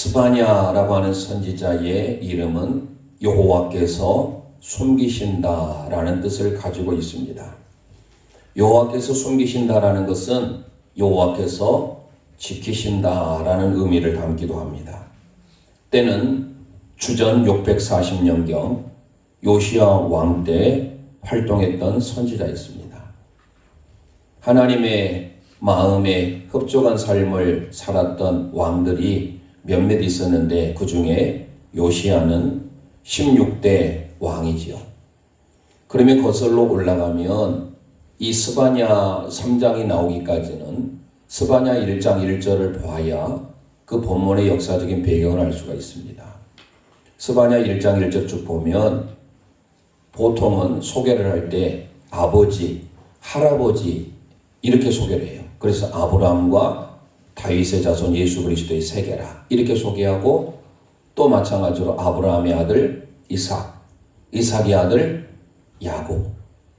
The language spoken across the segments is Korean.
스바냐라고 하는 선지자의 이름은 여호와께서 숨기신다라는 뜻을 가지고 있습니다. 여호와께서 숨기신다라는 것은 여호와께서 지키신다라는 의미를 담기도 합니다. 때는 주전 640년경 요시야 왕 때 활동했던 선지자였습니다. 하나님의 마음에 흡족한 삶을 살았던 왕들이 몇몇 있었는데 그 중에 요시야는 16대 왕이지요. 그러면 거슬러 올라가면 이 스바냐 3장이 나오기까지는 스바냐 1장 1절을 봐야 그 본문의 역사적인 배경을 알 수가 있습니다. 스바냐 1장 1절 쭉 보면 보통은 소개를 할 때 아버지, 할아버지 이렇게 소개를 해요. 그래서 아브라함과 다윗의 자손 예수 그리스도의 세계라 이렇게 소개하고 또 마찬가지로 아브라함의 아들 이삭, 이삭의 아들 야곱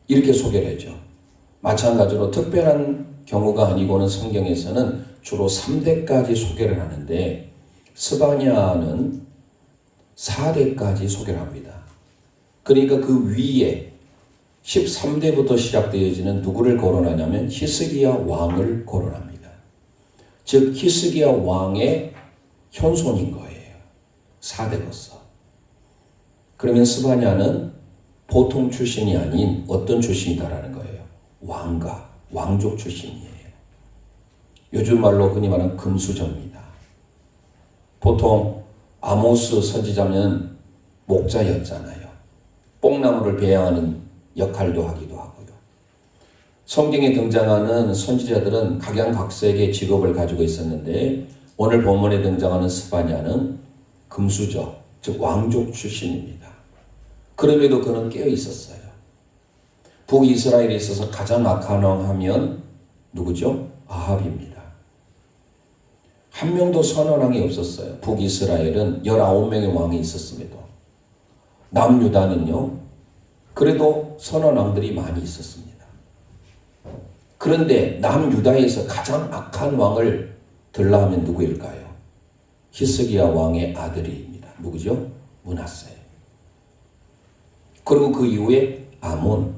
이렇게 소개를 하죠. 마찬가지로 특별한 경우가 아니고는 성경에서는 주로 3대까지 소개를 하는데 스바냐는 4대까지 소개를 합니다. 그러니까 그 위에 13대부터 시작되어지는 누구를 거론하냐면 히스기야 왕을 거론합니다. 즉 히스기야 왕의 현손인 거예요. 4대로서. 그러면 스바냐는 보통 출신이 아닌 어떤 출신이다라는 거예요. 왕가, 왕족 출신이에요. 요즘 말로 흔히 말하는 금수저입니다. 보통 아모스 선지자는 목자였잖아요. 뽕나무를 배양하는 역할도 하기도 하고요. 성경에 등장하는 선지자들은 각양각색의 직업을 가지고 있었는데 오늘 본문에 등장하는 스바냐는 금수저, 즉 왕족 출신입니다. 그럼에도 그는 깨어 있었어요. 북이스라엘에 있어서 가장 악한 왕 하면 누구죠? 아합입니다. 한 명도 선한 왕이 없었어요. 북이스라엘은 19명의 왕이 있었음에도 남유다는요. 그래도 선한 왕들이 많이 있었습니다. 그런데 남유다에서 가장 악한 왕을 들라 하면 누구일까요? 히스기야 왕의 아들입니다. 누구죠? 므낫세. 그리고 그 이후에 아몬,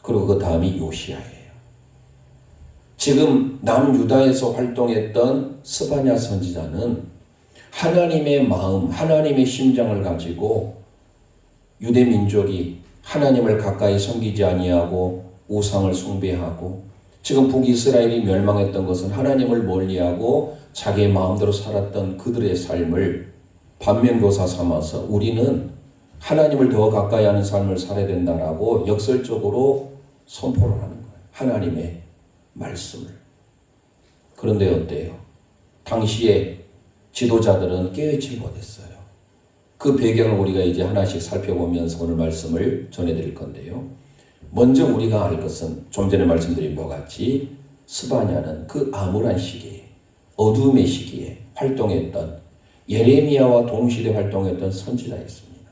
그리고 그 다음이 요시야예요. 지금 남유다에서 활동했던 스바냐 선지자는 하나님의 마음, 하나님의 심장을 가지고 유대 민족이 하나님을 가까이 섬기지 아니하고 우상을 숭배하고 지금 북이스라엘이 멸망했던 것은 하나님을 멀리하고 자기의 마음대로 살았던 그들의 삶을 반면교사 삼아서 우리는 하나님을 더 가까이 하는 삶을 살아야 된다라고 역설적으로 선포를 하는 거예요. 하나님의 말씀을. 그런데 어때요? 당시에 지도자들은 깨어있지 못했어요. 그 배경을 우리가 이제 하나씩 살펴보면서 오늘 말씀을 전해드릴 건데요. 먼저 우리가 알 것은 좀 전에 말씀드린 바와 같이 스바냐는 그 암울한 시기에 어두움의 시기에 활동했던 예레미야와 동시대 활동했던 선지자였습니다.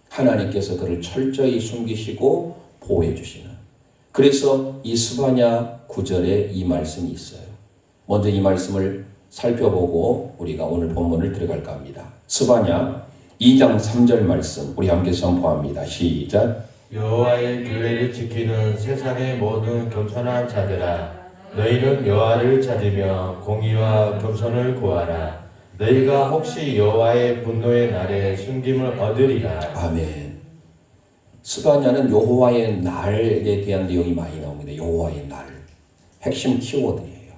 하나님께서 그를 철저히 숨기시고 보호해 주시는 그래서 이 스바냐 9절에 이 말씀이 있어요. 먼저 이 말씀을 살펴보고 우리가 오늘 본문을 들어갈까 합니다. 스바냐 2장 3절 말씀 우리 함께 선포합니다. 시작. 여호와의 규례를 지키는 세상의 모든 겸손한 자들아, 너희는 여호와를 찾으며 공의와 겸손을 구하라. 너희가 혹시 여호와의 분노의 날에 숨김을 얻으리라. 아멘. 스바냐는 여호와의 날에 대한 내용이 많이 나옵니다. 여호와의 날. 핵심 키워드예요.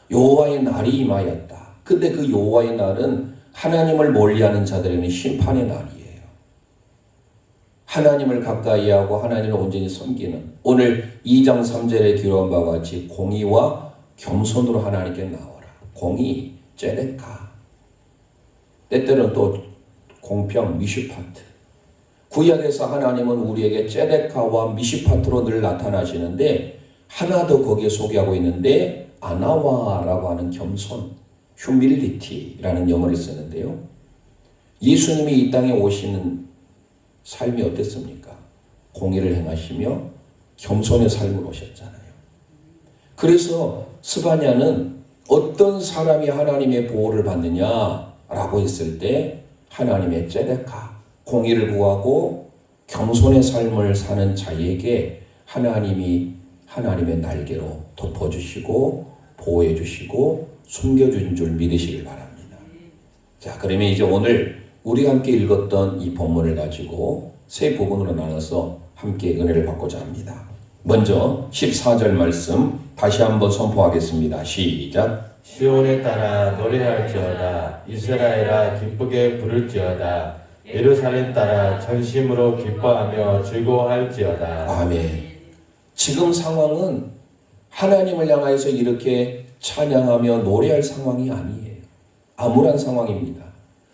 여호와의 날이 임하였다. 근데 그 여호와의 날은 하나님을 멀리하는 자들에게는 심판의 날이에요. 하나님을 가까이 하고 하나님을 온전히 섬기는 오늘 2장 3절에 기록한 바와 같이 공의와 겸손으로 하나님께 나오라. 공의, ጼ데카. 때때로는 또 공평, 미슈파트. 구약에서 하나님은 우리에게 ጼ데카와 미슈파트로 늘 나타나시는데 하나 더 거기에 소개하고 있는데 아나와라고 하는 겸손, 휴밀리티라는 영어를 쓰는데요. 예수님이 이 땅에 오시는 삶이 어땠습니까? 공의를 행하시며 겸손의 삶을 오셨잖아요. 그래서 스바냐는 어떤 사람이 하나님의 보호를 받느냐라고 했을 때 하나님의 ጼ데카, 공의를 구하고 겸손의 삶을 사는 자에게 하나님이 하나님의 날개로 덮어주시고 보호해주시고 숨겨준 줄 믿으시길 바랍니다. 자, 그러면 이제 오늘 우리가 함께 읽었던 이 본문을 가지고 세 부분으로 나눠서 함께 은혜를 받고자 합니다. 먼저 14절 말씀 다시 한번 선포하겠습니다. 시작. 시온에 따라 노래할지어다. 이스라엘아 기쁘게 부를지어다. 예루살렘 따라 전심으로 기뻐하며 즐거워할지어다. 아멘. 지금 상황은 하나님을 향하여서 이렇게 찬양하며 노래할 상황이 아니에요. 암울한 상황입니다.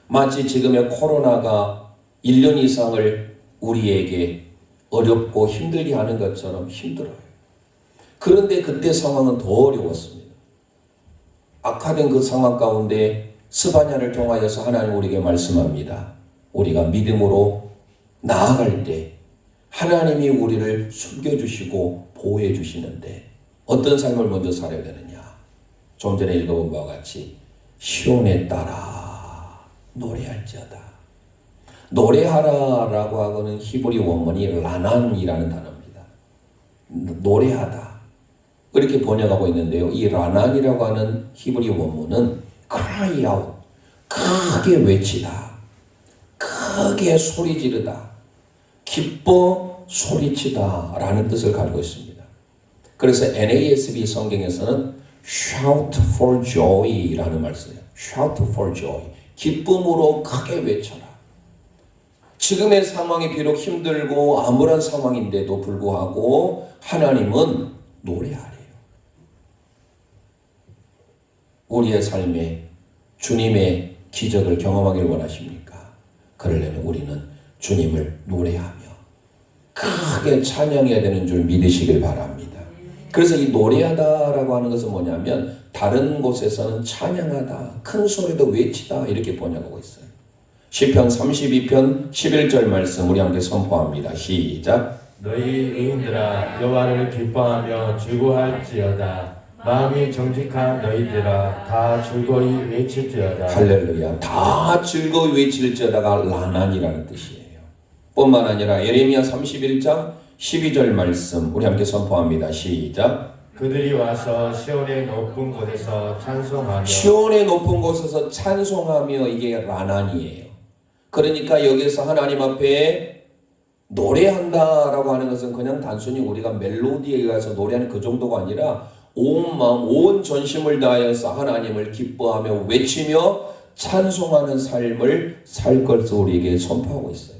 마치 지금의 코로나가 1년 이상을 우리에게 어렵고 힘들게 하는 것처럼 힘들어요. 그런데 그때 상황은 더 어려웠습니다. 악화된 그 상황 가운데 스바냐를 통하여서 하나님 우리에게 말씀합니다. 우리가 믿음으로 나아갈 때 하나님이 우리를 숨겨주시고 보호해주시는데 어떤 삶을 먼저 살아야 되느냐. 좀 전에 읽어본 바와 같이 시온에 따라 노래할지어다. 노래하라라고 하고는 히브리 원문이 라난이라는 단어입니다. 노래하다. 그렇게 번역하고 있는데요. 이 라난이라고 하는 히브리 원문은 cry out, 크게 외치다, 크게 소리 지르다, 기뻐 소리치다 라는 뜻을 가지고 있습니다. 그래서 NASB 성경에서는 shout for joy 라는 말을 써요. shout for joy. 기쁨으로 크게 외쳐라. 지금의 상황이 비록 힘들고 암울한 상황인데도 불구하고 하나님은 노래하래요. 우리의 삶에 주님의 기적을 경험하길 원하십니까? 그러려면 우리는 주님을 노래하며 크게 찬양해야 되는 줄 믿으시길 바랍니다. 그래서 이 노래하다라고 하는 것은 뭐냐면 다른 곳에서는 찬양하다, 큰 소리도 외치다 이렇게 번역하고 있어요. 시편 32편 11절 말씀 우리 함께 선포합니다. 시작. 너희 의인들아 여호와를 기뻐하며 즐거워할지어다. 마음이 정직한 너희들아 다 즐거이 외칠지어다. 할렐루야. 다 즐거이 외칠지어다가 라난이라는 뜻이에요. 뿐만 아니라 예레미야 31장 12절 말씀 우리 함께 선포합니다. 시작. 그들이 와서 시온의 높은 곳에서 찬송하며 시온의 높은 곳에서 찬송하며 이게 라난이에요. 그러니까 여기서 하나님 앞에 노래한다라고 하는 것은 그냥 단순히 우리가 멜로디에 의해서 노래하는 그 정도가 아니라 온 마음, 온 전심을 다하여서 하나님을 기뻐하며 외치며 찬송하는 삶을 살 것을 우리에게 선포하고 있어요.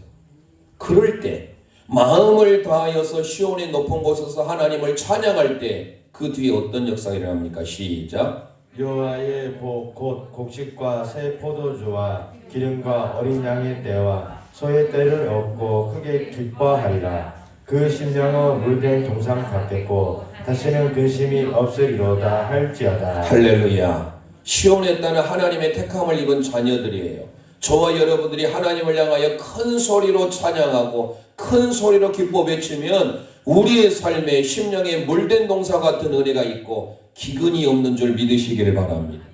그럴 때 마음을 다하여서 시온의 높은 곳에서 하나님을 찬양할 때 그 뒤에 어떤 역사가 일어납니까? 시작. 여호와의 복 곧 곡식과 새 포도주와 기름과 어린 양의 때와 소의 때를 얻고 크게 기뻐하리라. 그 심령은 물된 동상 같겠고 다시는 근심이 없으리로다 할지어다. 할렐루야. 시온에 따른 하나님의 택함을 입은 자녀들이에요. 저와 여러분들이 하나님을 향하여 큰 소리로 찬양하고 큰 소리로 기뻐 외치면 우리의 삶에 심령에 물된 동사 같은 은혜가 있고 기근이 없는 줄 믿으시기를 바랍니다.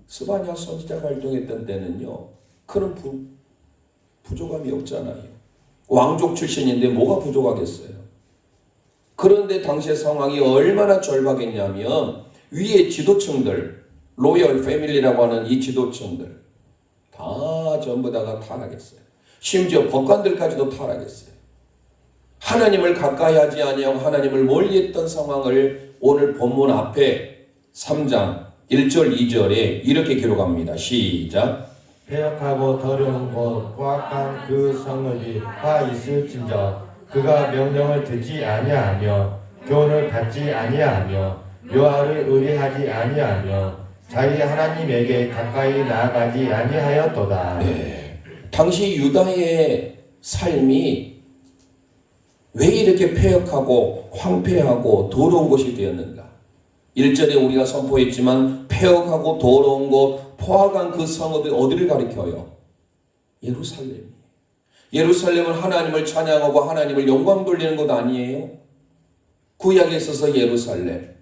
스바냐 선지자가 활동했던 때는요, 그런 부족함이 없잖아요. 왕족 출신인데 뭐가 부족하겠어요? 그런데 당시의 상황이 얼마나 절박했냐면 위에 지도층들, 로열 패밀리라고 하는 이 지도층들 다 전부 다가 타락했어요. 심지어 법관들까지도 타락했어요. 하나님을 가까이 하지 아니하고 하나님을 멀리했던 상황을 오늘 본문 앞에 3장 1절 2절에 이렇게 기록합니다. 시작. 폐역하고 더러운 곳 포악한 그 성읍이 화 있을진저 그가 명령을 듣지 아니하며 교훈을 받지 아니하며 여호와를 의뢰하지 아니하며 자기 하나님에게 가까이 나아가지 아니하였도다. 네. 당시 유다의 삶이 왜 이렇게 폐역하고 황폐하고 더러운 곳이 되었는가? 1절에 우리가 선포했지만 폐역하고 더러운 곳, 포악한 그 성읍이 어디를 가리켜요? 예루살렘. 예루살렘은 하나님을 찬양하고 하나님을 영광 돌리는 곳 아니에요? 구약에 있어서 예루살렘.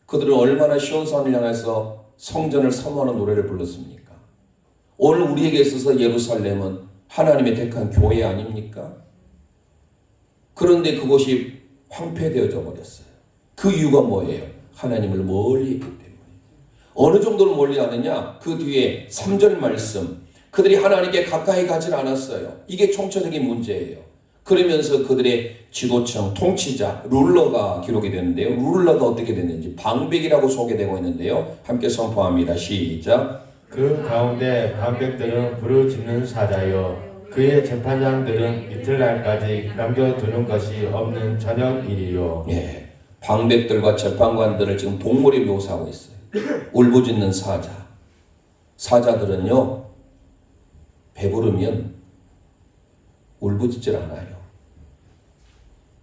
그들은 얼마나 시온산을 향해서 성전을 사모하는 노래를 불렀습니까? 오늘 우리에게 있어서 예루살렘은 하나님의 택한 교회 아닙니까? 그런데 그곳이 황폐되어져 버렸어요. 그 이유가 뭐예요? 하나님을 멀리 했기 때문에. 어느 정도로 멀리 하느냐? 그 뒤에 3절 말씀. 그들이 하나님께 가까이 가질 않았어요. 이게 총체적인 문제예요. 그러면서 그들의 지도층, 통치자, 룰러가 기록이 되는데요. 룰러가 어떻게 됐는지 방백이라고 소개되고 있는데요. 함께 선포합니다. 시작. 그 가운데 방백들은 부르짖는 사자요 그의 재판장들은 이틀날까지 남겨두는 것이 없는 저녁 일이요. 예, 방백들과 재판관들을 지금 동물이 묘사하고 있어요. 울부짖는 사자. 사자들은요, 배부르면 울부짖질 않아요.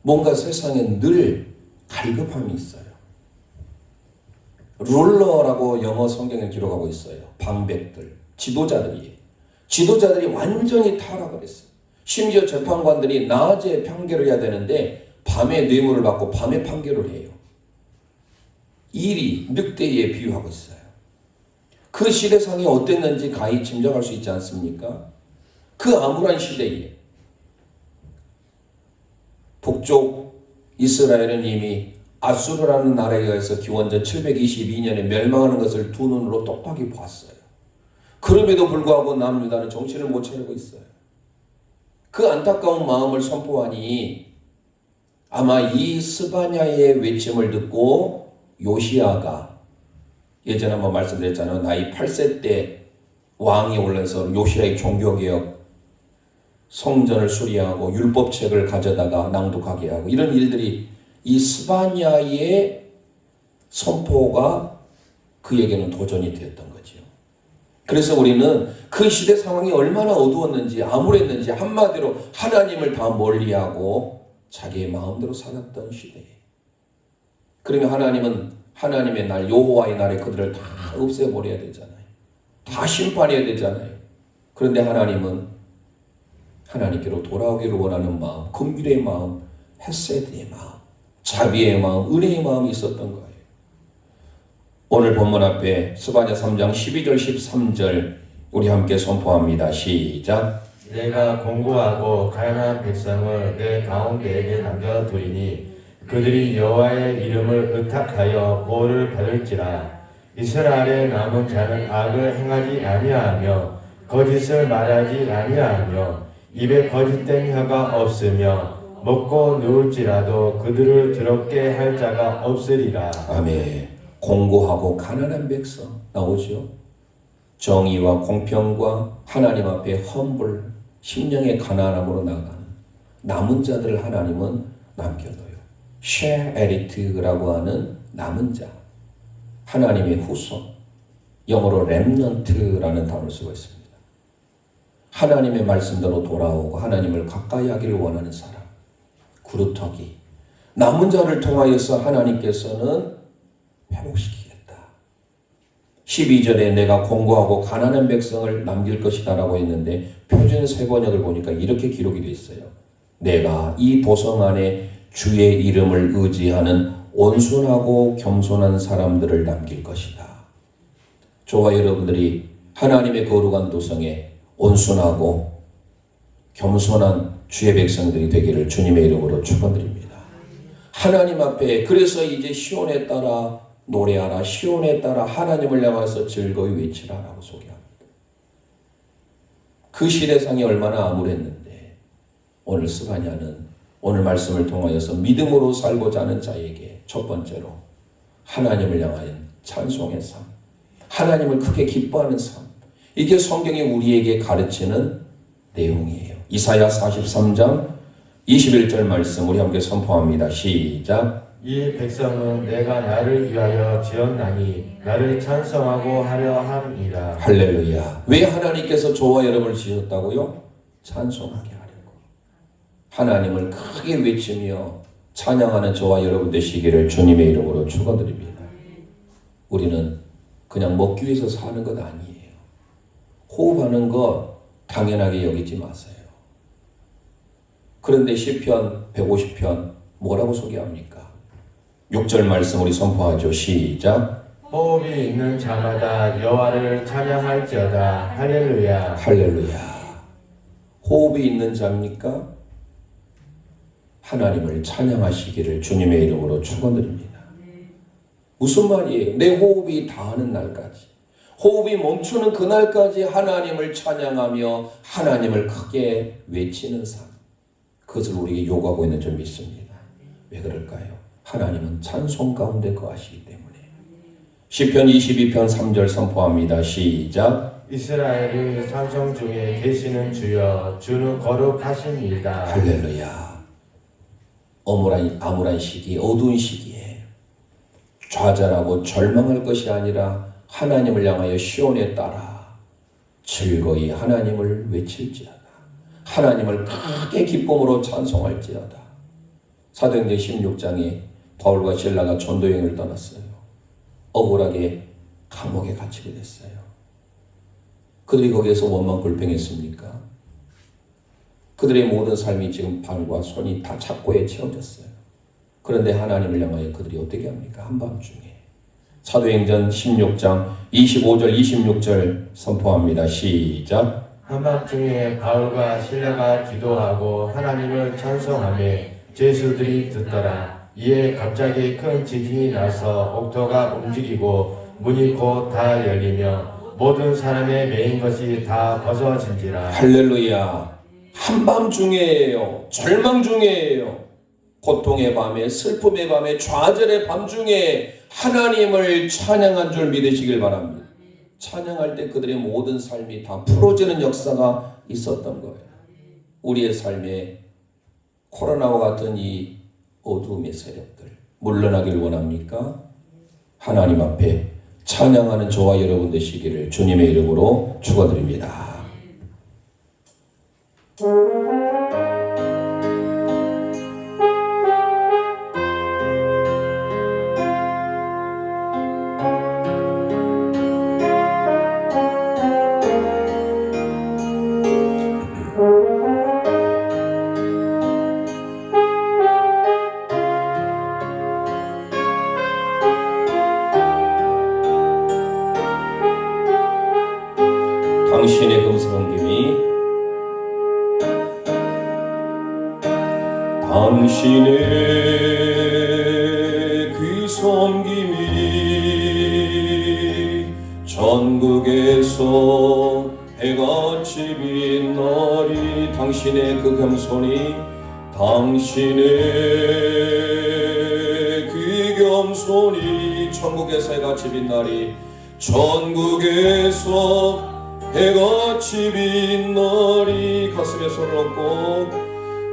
뭔가 세상에 늘 갈급함이 있어요. 룰러라고 영어 성경에 기록하고 있어요. 방백들, 지도자들이. 지도자들이 완전히 타락을 했어요. 심지어 재판관들이 낮에 판결을 해야 되는데 밤에 뇌물을 받고 밤에 판결을 해요. 일이 늑대에 비유하고 있어요. 그 시대상이 어땠는지 가히 짐작할 수 있지 않습니까? 그 암울한 시대에 북쪽 이스라엘은 이미 아수르라는 나라에 의해서 기원전 722년에 멸망하는 것을 두 눈으로 똑똑히 봤어요. 그럼에도 불구하고 남유다는 정신을 못 차리고 있어요. 그 안타까운 마음을 선포하니 아마 이 스바냐의 외침을 듣고 요시야가 예전에 한번 말씀드렸잖아요. 나이 8세 때 왕이 올라서 요시야의 종교개혁 성전을 수리하고 율법책을 가져다가 낭독하게 하고 이런 일들이 이 스바냐의 선포가 그에게는 도전이 되었던 거죠. 그래서 우리는 그 시대 상황이 얼마나 어두웠는지 암울했는지 한마디로 하나님을 다 멀리하고 자기의 마음대로 살았던 시대에 그러면 하나님은 하나님의 날 여호와의 날에 그들을 다 없애버려야 되잖아요. 다 심판해야 되잖아요. 그런데 하나님은 하나님께로 돌아오기를 원하는 마음, 긍휼의 마음, 헤세드의 마음, 자비의 마음, 은혜의 마음이 있었던 거예요. 오늘 본문 앞에 스바냐 3장 12절 13절 우리 함께 선포합니다. 시작. 내가 공고하고 가난한 백성을 내 가운데에게 남겨두리니 그들이 여호와의 이름을 의탁하여 보호를 받을지라. 이스라엘의 남은 자는 악을 행하지 아니하며 거짓을 말하지 아니하며 입에 거짓된 혀가 없으며 먹고 누울지라도 그들을 더럽게 할 자가 없으리라. 아멘. 공고하고 가난한 백성 나오죠. 정의와 공평과 하나님 앞에 험불 심령의 가난함으로 나가는 남은 자들을 하나님은 남겨둬요. 쉐에리트라고 하는 남은 자, 하나님의 후손, 영어로 렘넌트라는 단어를 쓰고 있습니다. 하나님의 말씀대로 돌아오고 하나님을 가까이 하기를 원하는 사람, 구루터기, 남은 자를 통하여서 하나님께서는 회복시키겠다. 12절에 내가 공고하고 가난한 백성을 남길 것이다 라고 했는데 표준 세번역을 보니까 이렇게 기록이 되어 있어요. 내가 이 도성 안에 주의 이름을 의지하는 온순하고 겸손한 사람들을 남길 것이다. 저와 여러분들이 하나님의 거룩한 도성에 온순하고 겸손한 주의 백성들이 되기를 주님의 이름으로 축원드립니다. 하나님 앞에 그래서 이제 시온에 따라 노래하라, 시온에 따라 하나님을 향해서 즐거이 외치라 라고 소개합니다. 그 시대상이 얼마나 암울했는데 오늘 스바냐는 오늘 말씀을 통하여서 믿음으로 살고자 하는 자에게 첫 번째로 하나님을 향한 찬송의 삶, 하나님을 크게 기뻐하는 삶, 이게 성경이 우리에게 가르치는 내용이에요. 이사야 43장 21절 말씀 우리 함께 선포합니다. 시작. 이 백성은 내가 나를 위하여 지었나니 나를 찬송하고 하려 함이라. 할렐루야. 왜 하나님께서 저와 여러분을 지으셨다고요? 찬송하게 하려고. 하나님을 크게 외치며 찬양하는 저와 여러분 되시기를 주님의 이름으로 축원드립니다. 우리는 그냥 먹기 위해서 사는 것 아니에요. 호흡하는 것 당연하게 여기지 마세요. 그런데 시편 150편 뭐라고 소개합니까? 6절 말씀 우리 선포하죠. 시작. 호흡이 있는 자마다 여호와를 찬양할지어다. 할렐루야. 할렐루야. 호흡이 있는 자입니까? 하나님을 찬양하시기를 주님의 이름으로 축원드립니다. 무슨 말이에요? 내 호흡이 다하는 날까지, 호흡이 멈추는 그날까지 하나님을 찬양하며 하나님을 크게 외치는 삶, 그것을 우리에게 요구하고 있는 줄 믿습니다. 왜 그럴까요? 하나님은 찬송 가운데 거하시기 때문에. 시편 22편 3절 선포합니다. 시작. 이스라엘의 산성 중에 계시는 주여, 주는 거룩하십니다. 할렐루야. 암울한 시기, 어두운 시기에 좌절하고 절망할 것이 아니라 하나님을 향하여 시온에 따라 즐거이 하나님을 외칠지어다. 하나님을 크게 기쁨으로 찬송할지어다. 사도행전 16장에 바울과 실라가 전도여행을 떠났어요. 억울하게 감옥에 갇히게 됐어요. 그들이 거기에서 원망불평했습니까? 그들의 모든 삶이 지금 발과 손이 다 착고에 채워졌어요. 그런데 하나님을 향하여 그들이 어떻게 합니까? 한밤중에. 사도행전 16장 25절 26절 선포합니다. 시작. 한밤중에 바울과 실라가 기도하고 하나님을 찬송하며 제수들이 듣더라. 이에 갑자기 큰 지진이 나서 옥토가 움직이고 문이 곧 다 열리며 모든 사람의 메인 것이 다 벗어진지라. 할렐루야. 한밤중에예요. 절망 중에예요. 고통의 밤에, 슬픔의 밤에, 좌절의 밤중에 하나님을 찬양한 줄 믿으시길 바랍니다. 찬양할 때 그들의 모든 삶이 다 풀어지는 역사가 있었던 거예요. 우리의 삶에 코로나와 같은 이 어두움의 세력들 물러나길 원합니까? 하나님 앞에 찬양하는 저와 여러분 되시기를 주님의 이름으로 축원드립니다. 당신의 금성김이 당신의 그 섬김이 전국에서 해같이 빛나리. 당신의 그 겸손이 당신의 그 겸손이 전국에서 해같이 빛나리. 전국에서 해같이 빛나리. 가슴에 손을 얹고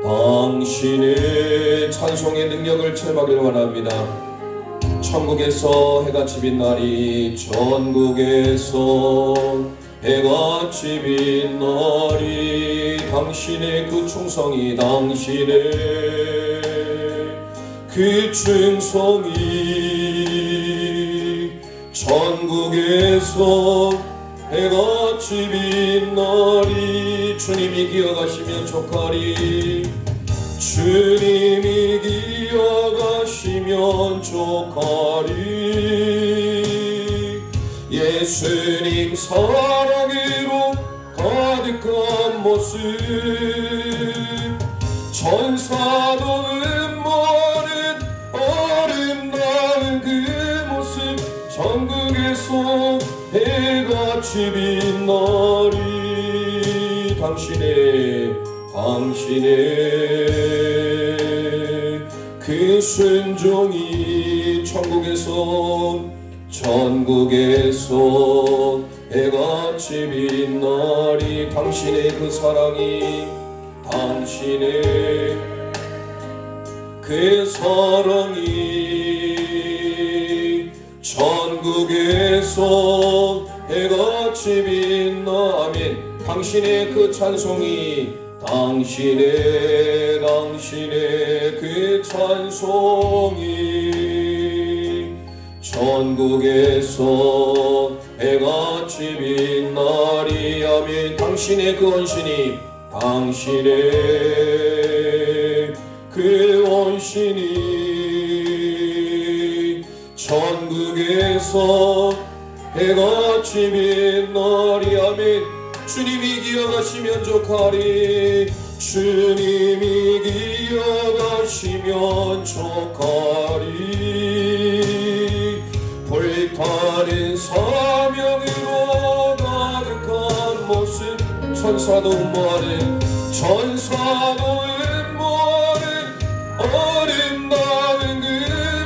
당신의 찬송의 능력을 체험하기를 원합니다. 천국에서 해같이 빛나리. 전국에서 해같이 빛나리. 당신의 그 충성이 당신의 그 충성이 전국에서 해같이 빛나리. 주님이 기억하시면 족하리. 주님이 기억하시면 족하리. 예수님 사랑으로 가득한 모습, 천사도 음모는 아름다운 그 모습, 전국에서 해같이 빛나리. 당신의 그 순종이 전국에서 해같이 빛나리. 당신의 그 사랑이 당신의 그 사랑이 전국에서 해같이 빛나. 아멘. 당신의 그 찬송이 당신의 그 찬송이 전국에서 해같이 빛나리. 아멘. 당신의 그 원신이 당신의 그 원신이 천국에서 해가 빛나리. 아멘. 주님이 기억하시면 족하리. 주님이 기억하시면 족하리. 불타는 사명으로 가득한 모습 천사도 음모하는 아름다운 그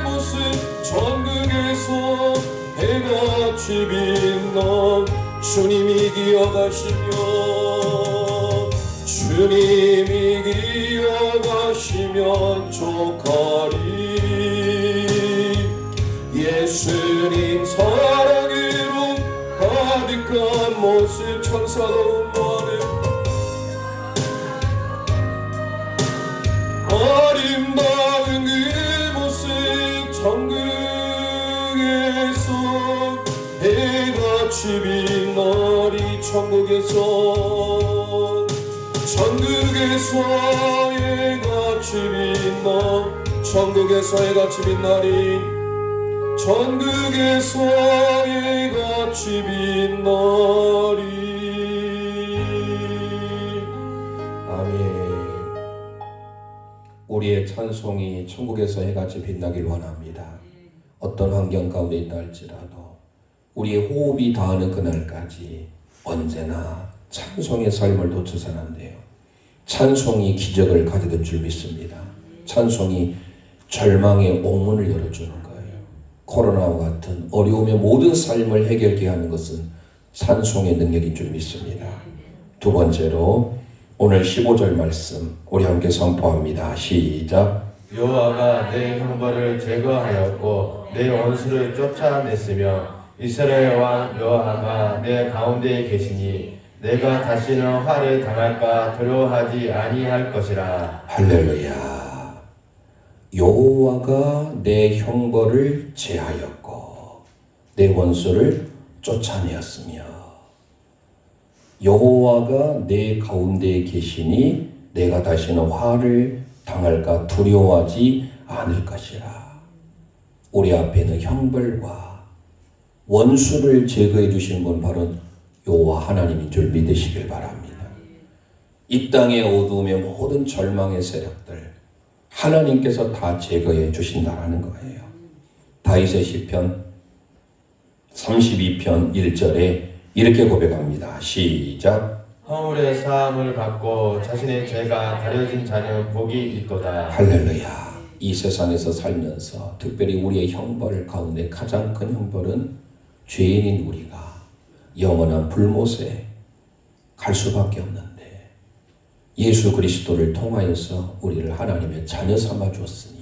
모습 천국에서 해같이 빛나. 주님이 기억하시면 족하리. 예수님 사랑으로 가득한 모습 천사도 음모하는 아름다운 그 모습 천국에서 해같이 빛나리. 천국에서 해같이 빛나. 천국에서 해같이 빛나리. 천국에서 해같이 빛나리. 아멘. 우리의 찬송이 천국에서 해같이 빛나길 원합니다. 어떤 환경 가운데 있다 할지라도 우리의 호흡이 닿는 그날까지 언제나 찬송의 삶을 놓쳐서는 안 돼요. 찬송이 기적을 가져다 줄 믿습니다. 찬송이 절망의 옥문을 열어주는 거예요. 코로나와 같은 어려움의 모든 삶을 해결케 하는 것은 찬송의 능력인 줄 믿습니다. 두 번째로 오늘 15절 말씀 우리 함께 선포합니다. 시작. 여호와가 내 형벌을 제거하였고 내 원수를 쫓아냈으며 이스라엘 왕 여호와가 내 가운데 계시니 내가 다시는 화를 당할까 두려워하지 아니할 것이라. 할렐루야. 여호와가 내 형벌을 제하였고 내 원수를 쫓아내었으며 여호와가 내 가운데 계시니 내가 다시는 화를 당할까 두려워하지 않을 것이라. 우리 앞에는 형벌과 원수를 제거해 주신 분 바로 여호와 하나님인 줄 믿으시길 바랍니다. 이 땅의 어두움의 모든 절망의 세력들 하나님께서 다 제거해 주신다라는 거예요. 다윗의 시편 32편 1절에 이렇게 고백합니다. 시작. 허물의 사함을 받고 자신의 죄가 가려진 자는 복이 있도다. 할렐루야. 이 세상에서 살면서 특별히 우리의 형벌 가운데 가장 큰 형벌은 죄인인 우리가 영원한 불못에 갈 수밖에 없는데 예수 그리스도를 통하여서 우리를 하나님의 자녀 삼아 주었으니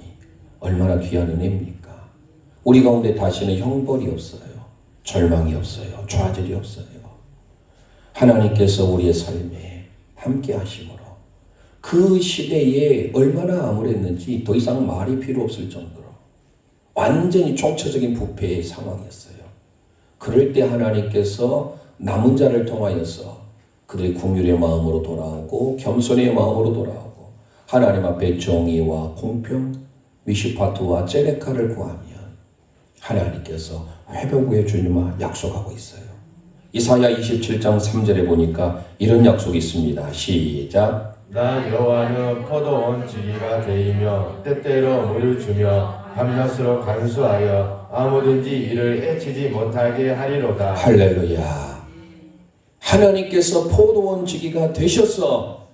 얼마나 귀한 은혜입니까? 우리 가운데 다시는 형벌이 없어요. 절망이 없어요. 좌절이 없어요. 하나님께서 우리의 삶에 함께 하심으로 그 시대에 얼마나 암울했는지 더 이상 말이 필요 없을 정도로 완전히 총체적인 부패의 상황이었어요. 그럴 때 하나님께서 남은 자를 통하여서 그들의 긍휼의 마음으로 돌아오고 겸손의 마음으로 돌아오고 하나님 앞에 정의와 공평, 미슈파트와 제레카를 구하면 하나님께서 회복해 주니마 약속하고 있어요. 이사야 27장 3절에 보니까 이런 약속이 있습니다. 시작. 나 여호와는 포도원 지기가 되이며 때때로 물을 주며 밤낮으로 간수하여 아무든지 이를 해치지 못하게 하리로다. 할렐루야. 하나님께서 포도원 지기가 되셔서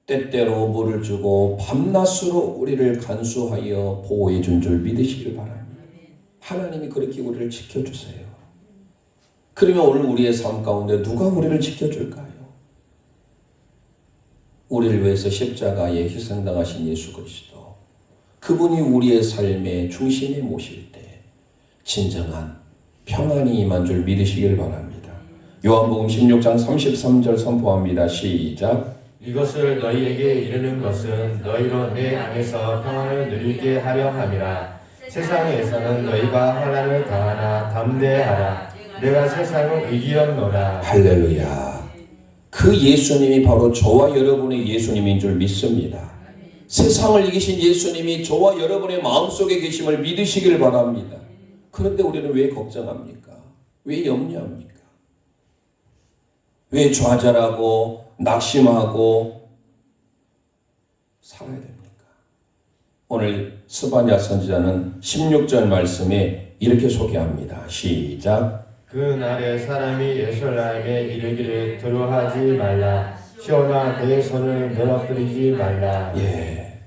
때때로 물을 주고 밤낮으로 우리를 간수하여 보호해 준 줄 믿으시길 바랍니다. 하나님이 그렇게 우리를 지켜주세요. 그러면 오늘 우리의 삶 가운데 누가 우리를 지켜줄까요? 우리를 위해서 십자가에 희생당하신 예수 그리스도, 그분이 우리의 삶의 중심에 모실 때 진정한 평안이 임한 줄 믿으시길 바랍니다. 요한복음 16장 33절 선포합니다. 시작. 이것을 너희에게 이르는 것은 너희로 내 안에서 평안을 누리게 하려 함이라. 세상에서는 너희가 환난을 당하나 담대하라. 내가 세상을 이기었노라. 할렐루야. 그 예수님이 바로 저와 여러분의 예수님인 줄 믿습니다. 세상을 이기신 예수님이 저와 여러분의 마음속에 계심을 믿으시길 바랍니다. 그런데 우리는 왜 걱정합니까? 왜 염려합니까? 왜 좌절하고 낙심하고 살아야 됩니까? 오늘 스바냐 선지자는 16절 말씀에 이렇게 소개합니다. 시작. 그 날에 사람이 예루살렘에 이르기를 두려워하지 말라. 시온아 내 손을 늘어뜨리지 말라. 예,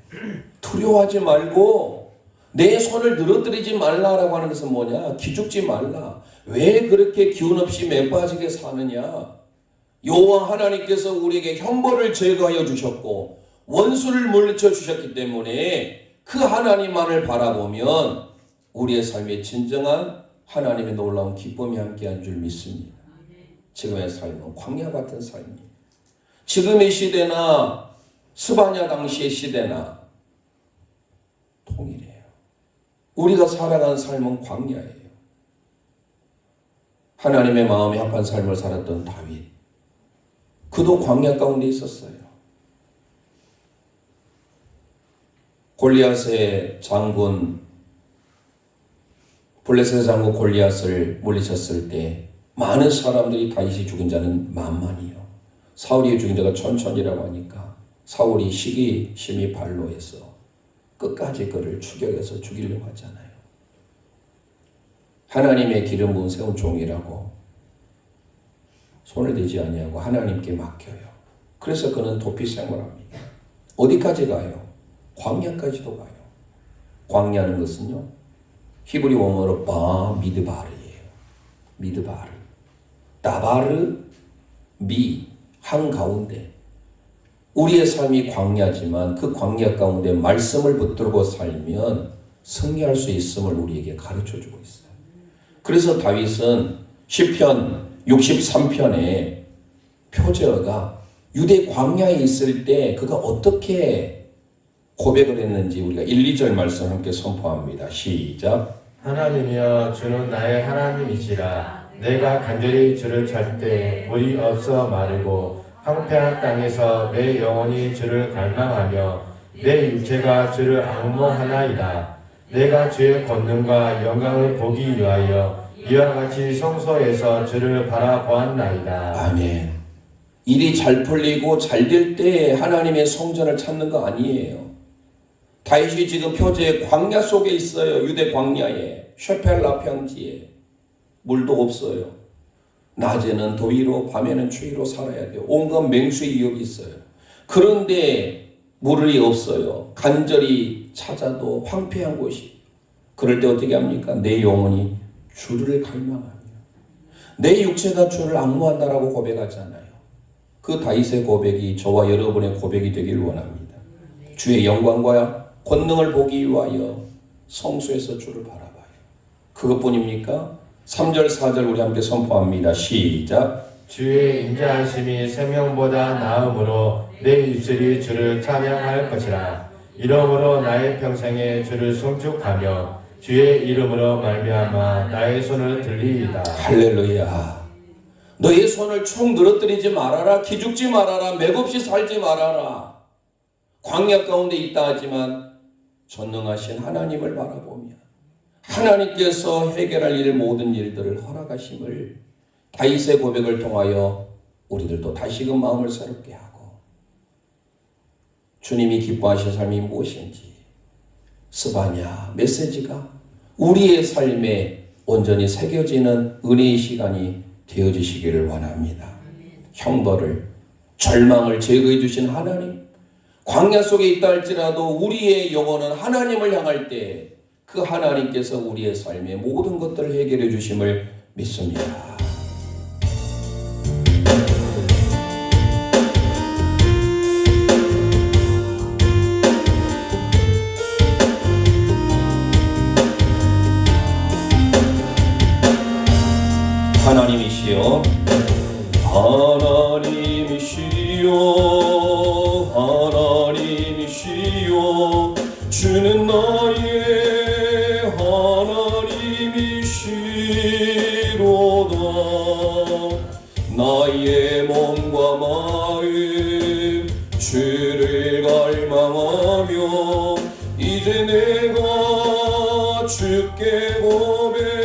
두려워하지 말고 내 손을 늘어뜨리지 말라라고 하는 것은 뭐냐? 기죽지 말라. 왜 그렇게 기운 없이 매빠지게 사느냐? 여호와 하나님께서 우리에게 형벌을 제거하여 주셨고 원수를 물리쳐 주셨기 때문에 그 하나님만을 바라보면 우리의 삶에 진정한 하나님의 놀라운 기쁨이 함께한 줄 믿습니다. 지금의 삶은 광야 같은 삶이에요. 지금의 시대나 스바냐 당시의 시대나 통일해요. 우리가 살아가는 삶은 광야예요. 하나님의 마음에 합한 삶을 살았던 다윗, 그도 광야 가운데 있었어요. 골리앗의 장군, 블레셋의 장군 골리앗을 물리쳤을 때 많은 사람들이 다윗이 죽인 자는 만만이요. 사울이 죽인 자가 천천이라고 하니까 사울이 시기심이 발로해서 끝까지 그를 추격해서 죽이려고 하잖아요. 하나님의 기름 부은 세운 종이라고 손을 대지 아니하고 하나님께 맡겨요. 그래서 그는 도피 생활합니다. 어디까지 가요? 광야까지도 가요. 광야는 것은요, 히브리 원어로 미드바르예요. 미드바르. 다바르, 미, 한가운데. 우리의 삶이 광야지만 그 광야 가운데 말씀을 붙들고 살면 승리할 수 있음을 우리에게 가르쳐주고 있어요. 그래서 다윗은 시편 63편에 표제어가 유대 광야에 있을 때 그가 어떻게 고백을 했는지 우리가 1, 2절 말씀 함께 선포합니다. 시작. 하나님이여 주는 나의 하나님이시라. 내가 간절히 주를 찾을 때 물이 없어 마르고 황폐한 땅에서 내 영혼이 주를 갈망하며 내 육체가 주를 앙모하나이다. 내가 주의 권능과 영광을 보기 위하여 이와 같이 성소에서 주를 바라보았나이다. 아멘. 일이 잘 풀리고 잘 될 때 하나님의 성전을 찾는 거 아니에요. 다윗이 지금 표제의 광야 속에 있어요. 유대 광야에, 쉐펠라 평지에. 물도 없어요. 낮에는 더위로 밤에는 추위로 살아야 돼요. 온갖 맹수의 위협이 있어요. 그런데 물이 없어요. 간절히 찾아도 황폐한 곳이. 그럴 때 어떻게 합니까? 내 영혼이 주를 갈망하며 내 육체가 주를 앙모한다라고 고백하잖아요. 그 다윗의 고백이 저와 여러분의 고백이 되길 원합니다. 주의 영광과 권능을 보기 위하여 성소에서 주를 바라봐요. 그것뿐입니까? 3절 4절 우리 함께 선포합니다. 시작. 주의 인자하심이 생명보다 나음으로 내 입술이 주를 찬양할 것이라. 이러므로 나의 평생에 주를 송축하며 주의 이름으로 말미암아 나의 손을 들리이다. 할렐루야. 너의 손을 축 늘어뜨리지 말아라. 기죽지 말아라. 맥없이 살지 말아라. 광야 가운데 있다 하지만 전능하신 하나님을 바라보며 하나님께서 해결할 일 모든 일들을 허락하심을 다윗의 고백을 통하여 우리들도 다시금 마음을 새롭게 하고 주님이 기뻐하신 삶이 무엇인지 스바냐 메시지가 우리의 삶에 온전히 새겨지는 은혜의 시간이 되어지시기를 원합니다. 형벌을 절망을 제거해 주신 하나님, 광야 속에 있다 할지라도 우리의 영혼은 하나님을 향할 때 그 하나님께서 우리의 삶의 모든 것들을 해결해 주심을 믿습니다. 하나님이시여, 하나님이시여, 하나님이시여, 주는 나의 하나님이시로다. 나의 몸과 마음 주를 갈망하며 이제 내가 주께 고백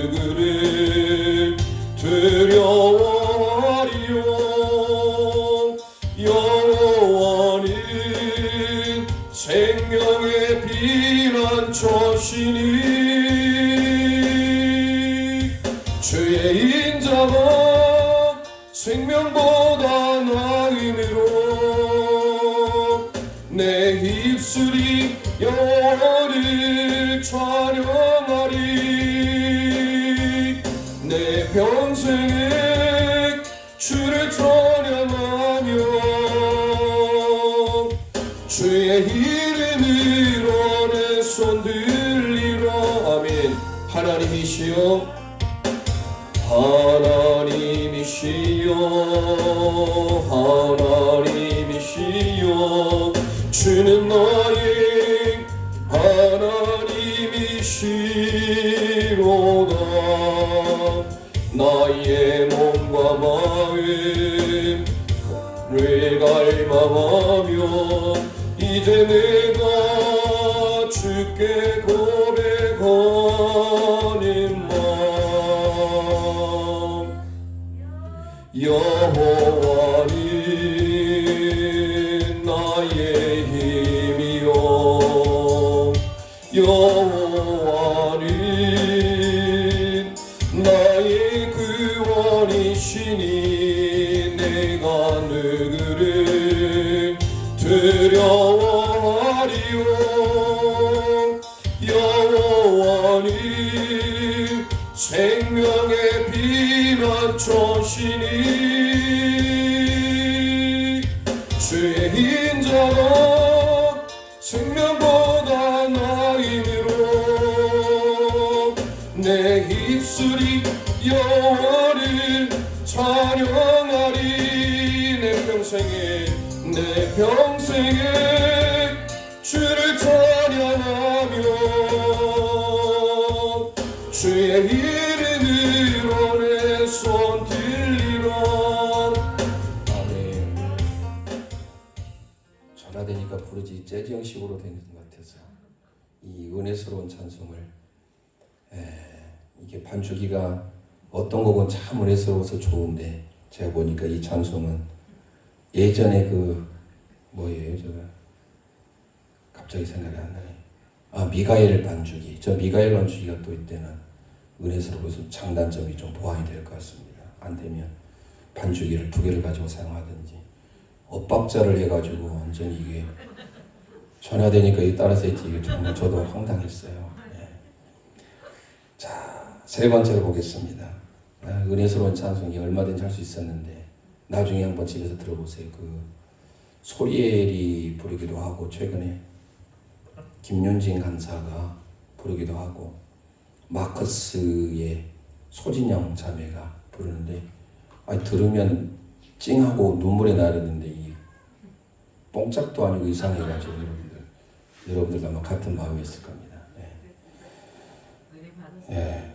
누구를 두려워하리요. 여호와는 생명의 피난처시니 주의 인자가 생명보다 나음이로 내 입술이 여호와를 찬양하리. 내 평생에 주를 찬양하며 주의 이름으로 내 손 들리라. 아멘. 하나님이시여, 하나님이시여, 하나님이시여, 주는 나의 하나님이시로다. 나의 몸과 마음을 갈망하며 이제 내가 주께 고백하는 마음. 여호와는 나의 힘이요, 여호와는 나의 구원이시니 내가 누구를 두려워하리요. 여호와는 생명의 피난처시니 주의 인자가 생명보다 나음이로 내 입술이 여호와를 찬양하리. 내 평생에 주를 찬양하며 주의 이름으로 내 손 들리라. 아멘. 전화되니까 부르지 재즈 형식으로 되는 것 같아서 이 은혜스러운 찬송을 이게 반주기가 어떤 곡은 참 은혜스러워서 좋은데 제가 보니까 이 찬송은 예전에 그 뭐예요? 제가 갑자기 생각이 안 나네. 미가엘 반주기. 저 미가엘 반주기가 또 이때는 은혜스러워서 장단점이 좀 보완이 될 것 같습니다. 안 되면 반주기를 2개를 가지고 사용하든지 엇박자를 해가지고 완전히 이게 전화되니까 이 따라서 했지 이게 정말 저도 황당했어요. 자, 3번째로 보겠습니다. 은혜스러운 찬송이 얼마든지 할 수 있었는데 나중에 한번 집에서 들어보세요. 그 소리엘이 부르기도 하고 최근에 김윤진 간사가 부르기도 하고 마커스의 소진영 자매가 부르는데 들으면 찡하고 눈물이 나르는데 이 뽕짝도 아니고 이상해가지고 여러분들도 아마 같은 마음이었을 겁니다.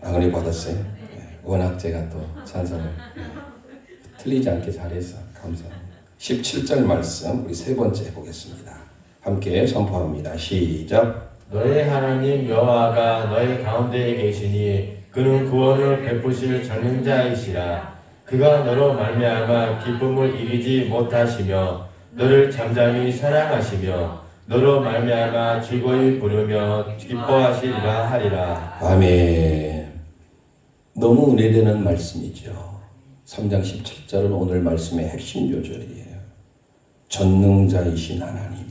은혜 받았어요. 워낙 제가 또 찬송을 틀리지 않게 잘해서 감사합니다. 17절 말씀 우리 3번째 보겠습니다. 함께 선포합니다. 시작. 너의 하나님 여호와가 너희 가운데에 계시니 그는 구원을 베푸실 전능자이시라. 그가 너로 말미암아 기쁨을 이기지 못하시며 너를 잠잠히 사랑하시며 너로 말미암아 즐거이 부르며 기뻐하시리라 하리라. 아멘. 너무 은혜되는 말씀이죠. 3장 17절은 오늘 말씀의 핵심 요절이에요. 전능자이신 하나님,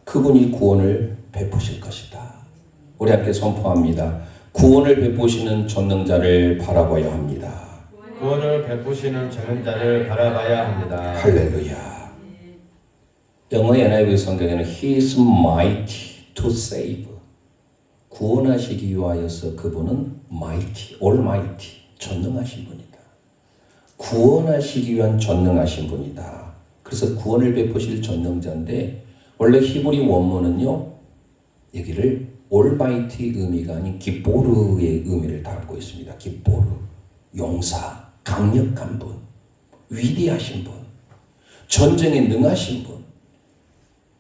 그분이 구원을 베푸실 것이다. 우리 함께 선포합니다. 구원을 베푸시는 전능자를 바라봐야 합니다. 구원을 베푸시는 전능자를 바라봐야 합니다. 할렐루야. 영어 NIV 성경에는 He is mighty to save. 구원하시기 위하여서 그분은 mighty, almighty, 전능하신 분이다. 구원하시기 위한 전능하신 분이다. 그래서 구원을 베푸실 전능자인데 원래 히브리 원문은요, 여기를 almighty 의미가 아닌 기보르의 의미를 담고 있습니다. 기보르, 용사, 강력한 분, 위대하신 분, 전쟁에 능하신 분.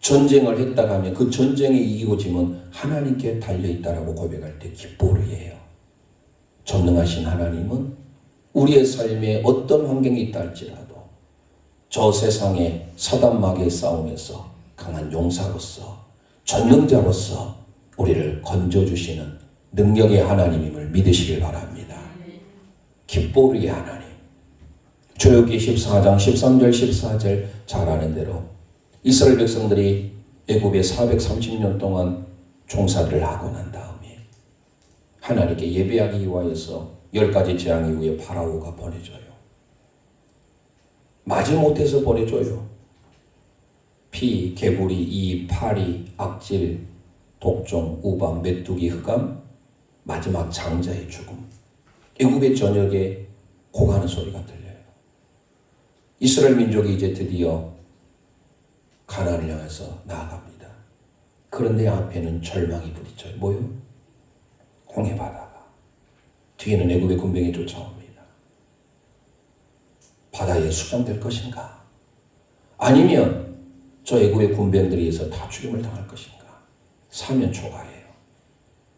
전쟁을 했다가 하면 그 전쟁에 이기고 지면 하나님께 달려있다라고 고백할 때 기보르예요. 전능하신 하나님은 우리의 삶에 어떤 환경이 있다 할지라도 저 세상의 사단마귀의 싸움에서 강한 용사로서 전능자로서 우리를 건져주시는 능력의 하나님임을 믿으시길 바랍니다. 기뻐우리의 하나님. 출애굽기 14장 13절 14절 잘 아는 대로 이스라엘 백성들이 애굽에 430년 동안 종살이를 하고 난 다음에 하나님께 예배하기 위하여서 10가지 재앙 이후에 파라오가 보내줘요. 마지못해서 보내줘요. 피, 개구리, 이, 파리, 악질, 독종, 우방, 메뚜기, 흑암, 마지막 장자의 죽음. 애굽의 저녁에 고가는 소리가 들려요. 이스라엘 민족이 이제 드디어 가나안을 향해서 나아갑니다. 그런데 앞에는 절망이 부딪혀요. 뭐요? 홍해바다가. 뒤에는 애굽의 군병이 쫓아옵니다. 바다에 수장될 것인가? 아니면 저 애굽의 군병들에 의해서 다 죽임을 당할 것인가? 사면 초과해요.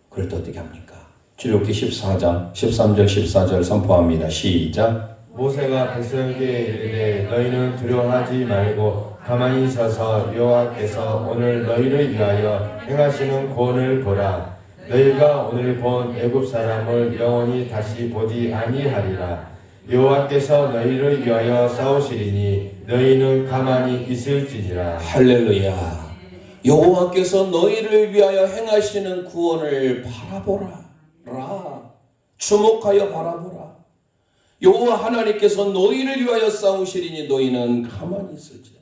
그럴 때 어떻게 합니까? 출애굽기 14장 13절 14절 선포합니다. 시작. 모세가 백성에게 이르되 너희는 두려워하지 말고 가만히 서서 여호와께서 오늘 너희를 위하여 행하시는 구원을 보라. 너희가 오늘 본 애굽 사람을 영원히 다시 보지 아니하리라. 여호와께서 너희를 위하여 싸우시리니 너희는 가만히 있을지니라. 할렐루야. 여호와께서 너희를 위하여 행하시는 구원을 바라보라. 주목하여 바라보라. 여호와 하나님께서 너희를 위하여 싸우시리니 너희는 가만히 있을지어다.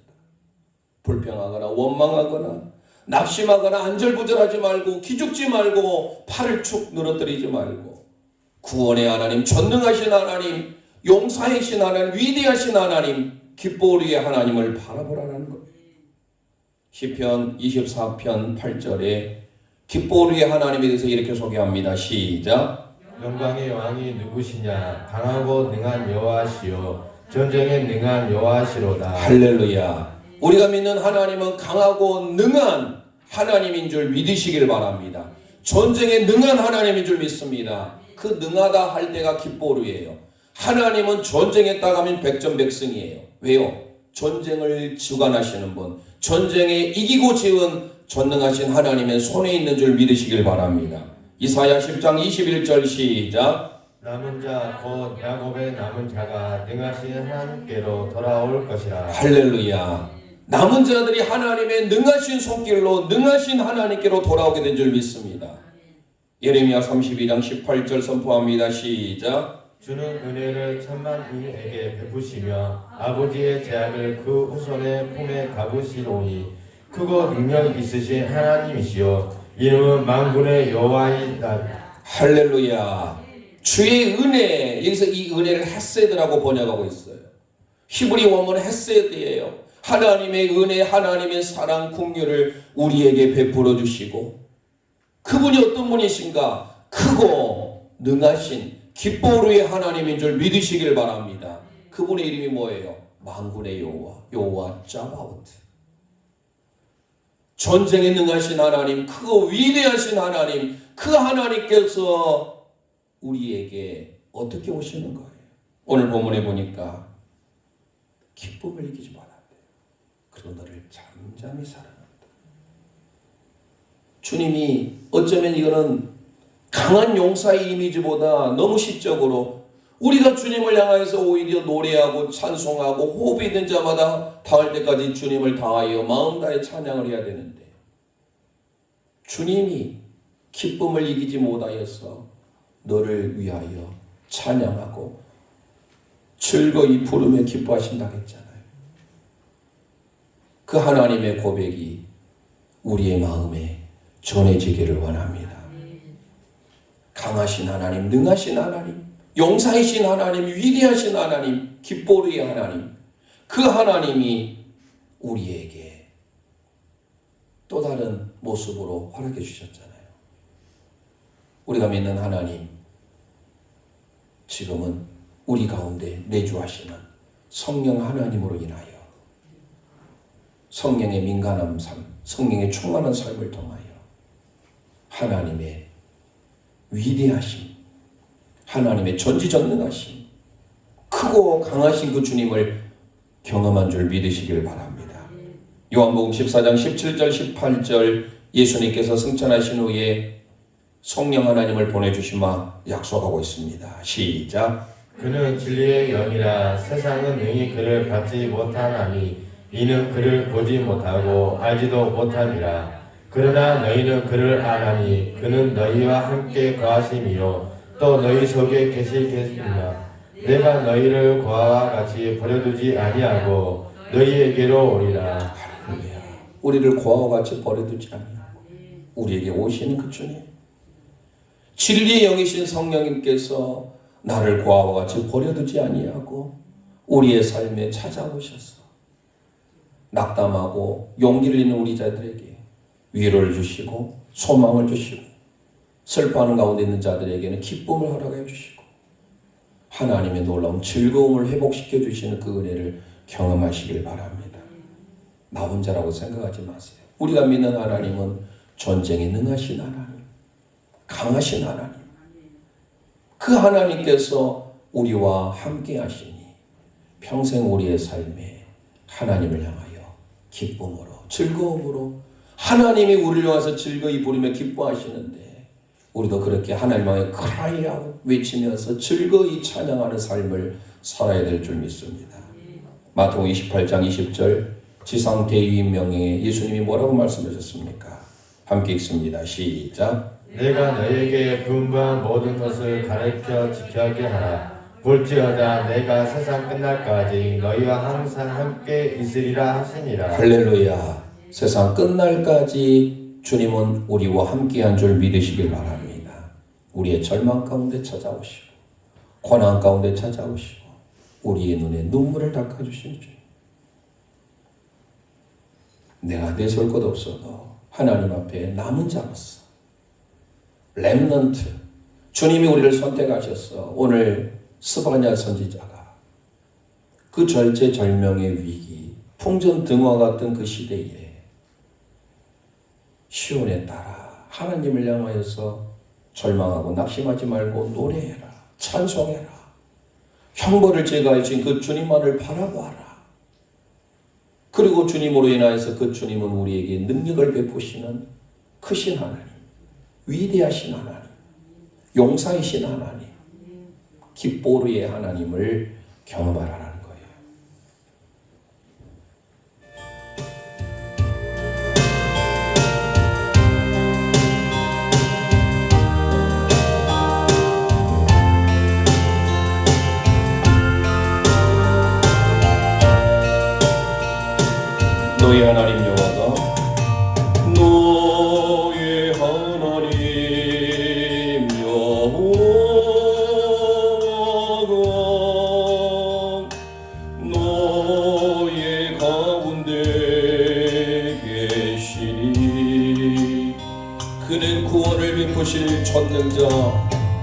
불평하거나 원망하거나 낙심하거나 안절부절하지 말고 기죽지 말고 팔을 축 늘어뜨리지 말고 구원의 하나님, 전능하신 하나님, 용사이신 하나님, 위대하신 하나님, 기뻐우리의 하나님을 바라보라는 거예요. 시편 24편 8절에 기뻐우리의 하나님에 대해서 이렇게 소개합니다. 시작. 영광의 왕이 누구시냐? 강하고 능한 여호와시요 전쟁에 능한 여호와시로다. 할렐루야. 우리가 믿는 하나님은 강하고 능한 하나님인 줄 믿으시길 바랍니다. 전쟁에 능한 하나님인 줄 믿습니다. 그 능하다 할 때가 기뻐우리예요. 하나님은 전쟁에 따가면 백전백승이에요. 왜요? 전쟁을 주관하시는 분, 전쟁에 이기고 지은 전능하신 하나님의 손에 있는 줄 믿으시길 바랍니다. 이사야 10장 21절 시작. 남은 자 곧 야곱의 남은 자가 능하신 하나님께로 돌아올 것이라. 할렐루야. 남은 자들이 하나님의 능하신 손길로 능하신 하나님께로 돌아오게 된 줄 믿습니다. 예레미야 32장 18절 선포합니다. 시작. 주는 은혜를 천만 인에게 베푸시며 아버지의 제약을 그 후손의 품에 가부시오니 크고 능력 있으신 하나님이시요 이름은 만군의 여호와이다. 할렐루야. 주의 은혜, 여기서 이 은혜를 헤세드라고 번역하고 있어요. 히브리 원문은 헤세드예요. 하나님의 은혜, 하나님의 사랑, 긍휼을 우리에게 베풀어 주시고 그분이 어떤 분이신가? 크고 능하신 기뻐우리의 하나님인 줄 믿으시길 바랍니다. 그분의 이름이 뭐예요? 만군의 여호와, 여호와 짜바오트. 전쟁에 능하신 하나님, 크고 위대하신 하나님, 그 하나님께서 우리에게 어떻게 오시는 거예요? 오늘 본문에 보니까 기쁨을 이기지 말아야 돼요. 그리고 너를 잠잠히 사랑한다. 주님이 어쩌면 이거는 강한 용사의 이미지보다 너무 시적으로 우리가 주님을 향해서 오히려 노래하고 찬송하고 호흡이 있는 자마다 닿을 때까지 주님을 다하여 마음 다해 찬양을 해야 되는데 주님이 기쁨을 이기지 못하여서 너를 위하여 찬양하고 즐거이 부르며 기뻐하신다고 했잖아요. 그 하나님의 고백이 우리의 마음에 전해지기를 원합니다. 강하신 하나님, 능하신 하나님, 용사이신 하나님, 위대하신 하나님, 기뻐우리의 하나님, 그 하나님이 우리에게 또 다른 모습으로 허락해 주셨잖아요. 우리가 믿는 하나님, 지금은 우리 가운데 내주하시는 성령 하나님으로 인하여 성령의 민감한 삶, 성령의 충만한 삶을 통하여 하나님의 위대하심, 하나님의 전지전능하신 크고 강하신 그 주님을 경험한 줄 믿으시길 바랍니다. 요한복음 14장 17절 18절 예수님께서 승천하신 후에 성령 하나님을 보내주시마 약속하고 있습니다. 시작. 그는 진리의 영이라 세상은 능히 그를 받지 못하나니 이는 그를 보지 못하고 알지도 못함이라. 그러나 너희는 그를 아나니 그는 너희와 함께 거하심이요 또 너희 속에 계시겠으나 내가 너희를 고아와 같이 버려두지 아니하고 너희에게로 오리라. 할렐루야. 우리를 고아와 같이 버려두지 아니하고 우리에게 오시는 그 주님, 진리의 영이신 성령님께서 나를 고아와 같이 버려두지 아니하고 우리의 삶에 찾아오셔서 낙담하고 용기를 잃는 우리 자들에게 위로를 주시고 소망을 주시고 슬퍼하는 가운데 있는 자들에게는 기쁨을 허락해 주시고 하나님의 놀라운 즐거움을 회복시켜 주시는 그 은혜를 경험하시길 바랍니다. 나 혼자라고 생각하지 마세요. 우리가 믿는 하나님은 전쟁에 능하신 하나님, 강하신 하나님, 그 하나님께서 우리와 함께 하시니 평생 우리의 삶에 하나님을 향하여 기쁨으로 즐거움으로 하나님이 우리를 위해서 즐거이 부리며 기뻐하시는데 우리도 그렇게 하나님 향해 크라이아웃 외치면서 즐거이 찬양하는 삶을 살아야 될 줄 믿습니다. 마태복음 28장 20절 지상 대위인 명예에 예수님이 뭐라고 말씀하셨습니까? 함께 읽습니다. 시작. 내가 너에게 분부한 모든 것을 가르쳐 지켜게 하라. 볼지어다 내가 세상 끝날까지 너희와 항상 함께 있으리라 하시니라. 할렐루야. 세상 끝날까지 주님은 우리와 함께한 줄 믿으시길 바랍니다. 우리의 절망 가운데 찾아오시고 고난 가운데 찾아오시고 우리의 눈에 눈물을 닦아주시는 주님. 내가 내세울 것 없어도 하나님 앞에 남은 자로서 렘넌트, 주님이 우리를 선택하셔서 오늘 스바냐 선지자가 그 절체절명의 위기, 풍전등화 같은 그 시대에 시온에 따라 하나님을 향하여서 절망하고 낙심하지 말고 노래해라, 찬송해라, 형벌을 제거하신 그 주님만을 바라보아라. 그리고 주님으로 인하여서 그 주님은 우리에게 능력을 베푸시는 크신 하나님, 위대하신 하나님, 용사이신 하나님, 기뻐르의 하나님을 경험하라는 거예요. 너희 하나님 여호와가 너희 하나님 여호와가 너희 가운데 계시니 그는 구원을 베푸실 전능자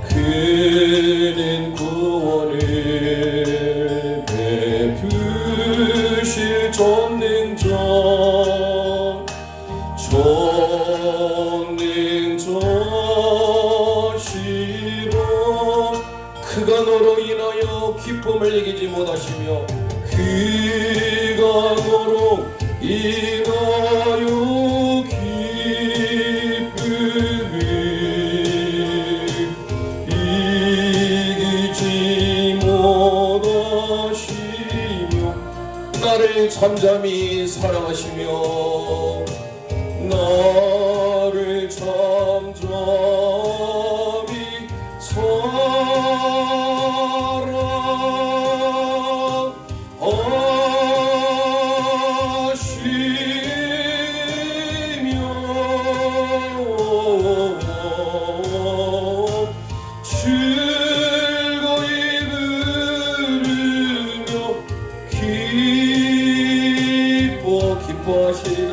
그는 구원을 베푸실 전능자시로 그가 너로 인하여 기쁨을 이기지 못하시며 그가 너로 인하여 기쁨을 이기지 못하시며 나를 잠잠히 사랑하시며 나를 잠잠히 즐거이 부르며 기뻐하시리라.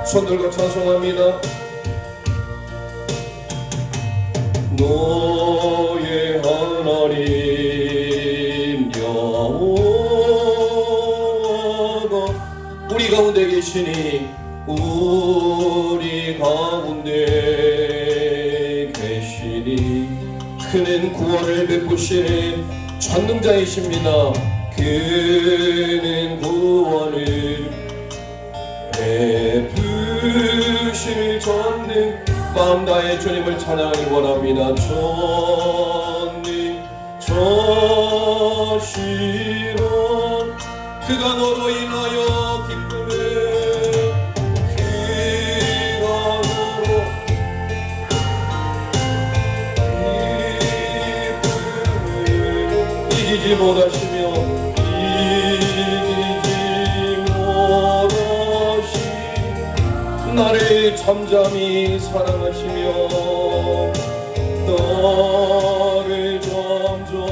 손 들고 찬송합니다. 너의 하나님 여호와가 우리 가운데 계시니 우리 가운데 계시니 그는 구원을 베푸시는 전능자이십니다. 그는 구원을 베푸실 전능 마음 다해 주님을 찬양하기 원합니다. 전능자시로 그가 너로 인하여 기쁨을 이기지 못하시며 나를 잠잠히 사랑하시며 나를 잠잠히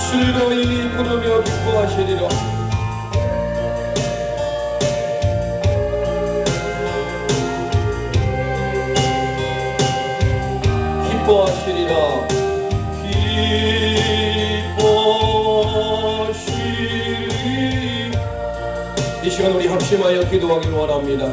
즐거이 부르며 기뻐하시리라. 기뻐하시리라. 기뻐하시리. 이 시간 우리 합심하여 기도하기를 원합니다.